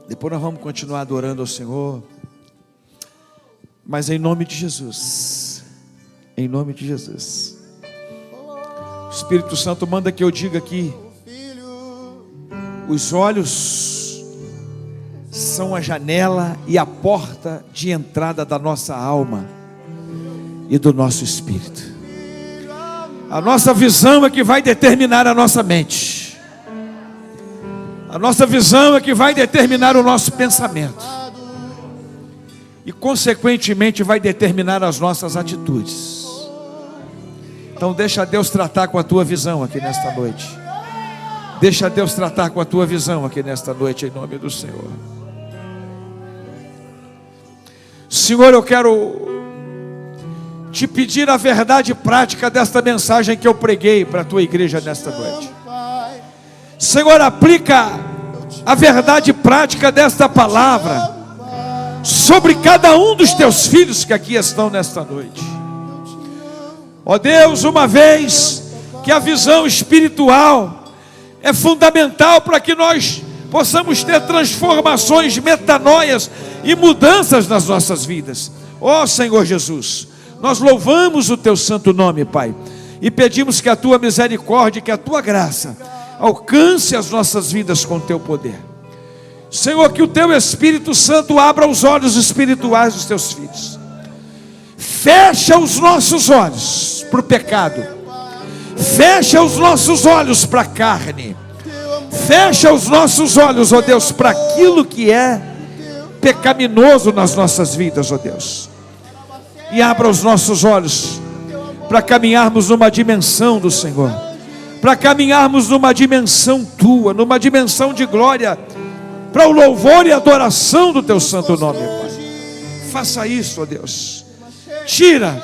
Depois nós vamos continuar adorando ao Senhor. Mas em nome de Jesus, em nome de Jesus, o Espírito Santo manda que eu diga aqui: os olhos são a janela e a porta de entrada da nossa alma e do nosso espírito. A nossa visão é que vai determinar a nossa mente. A nossa visão é que vai determinar o nosso pensamento. E consequentemente vai determinar as nossas atitudes. Então deixa Deus tratar com a tua visão aqui nesta noite. Deixa Deus tratar com a tua visão aqui nesta noite, em nome do Senhor. Senhor, eu quero te pedir a verdade prática desta mensagem que eu preguei para a tua igreja nesta noite. Senhor, aplica a verdade prática desta palavra sobre cada um dos teus filhos que aqui estão nesta noite. Ó Deus, uma vez que a visão espiritual é fundamental para que nós possamos ter transformações, metanoias e mudanças nas nossas vidas. Ó Senhor Jesus, nós louvamos o teu santo nome, Pai, e pedimos que a tua misericórdia, que a tua graça alcance as nossas vidas com o teu poder. Senhor, que o teu Espírito Santo abra os olhos espirituais dos teus filhos. Fecha os nossos olhos para o pecado. Fecha os nossos olhos para a carne. Fecha os nossos olhos, ó Deus, para aquilo que é pecaminoso nas nossas vidas, ó Deus. E abra os nossos olhos para caminharmos numa dimensão do Senhor, para caminharmos numa dimensão tua, numa dimensão de glória, para o louvor e adoração do teu santo nome, Pai. Faça isso, ó Deus. Tira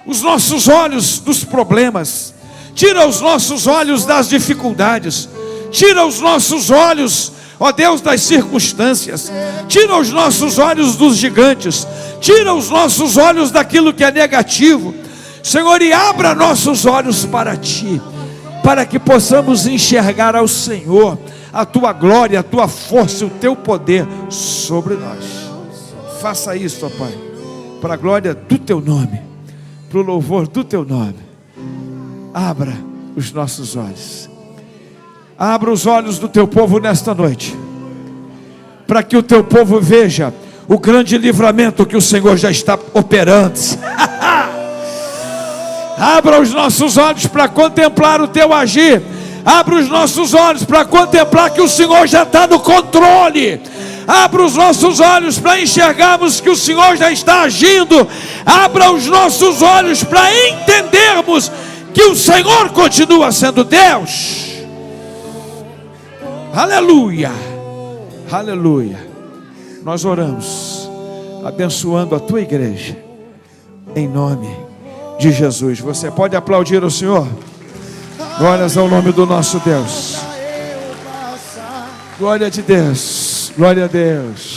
os nossos olhos dos problemas, tira os nossos olhos das dificuldades, tira os nossos olhos, ó Deus, das circunstâncias, tira os nossos olhos dos gigantes, tira os nossos olhos daquilo que é negativo, Senhor, e abra nossos olhos para Ti, para que possamos enxergar ao Senhor, a tua glória, a tua força e o teu poder sobre nós. Faça isso, ó Pai, para a glória do teu nome, para o louvor do teu nome. Abra os nossos olhos. Abra os olhos do teu povo nesta noite, para que o teu povo veja o grande livramento que o Senhor já está operando. Abra os nossos olhos para contemplar o teu agir. Abra os nossos olhos para contemplar que o Senhor já está no controle. Abra os nossos olhos para enxergarmos que o Senhor já está agindo. Abra os nossos olhos para entendermos que o Senhor continua sendo Deus. Aleluia, aleluia. Nós oramos, abençoando a tua igreja, em nome de Jesus. Você pode aplaudir o Senhor? Glórias ao nome do nosso Deus. Glória a Deus, glória a Deus.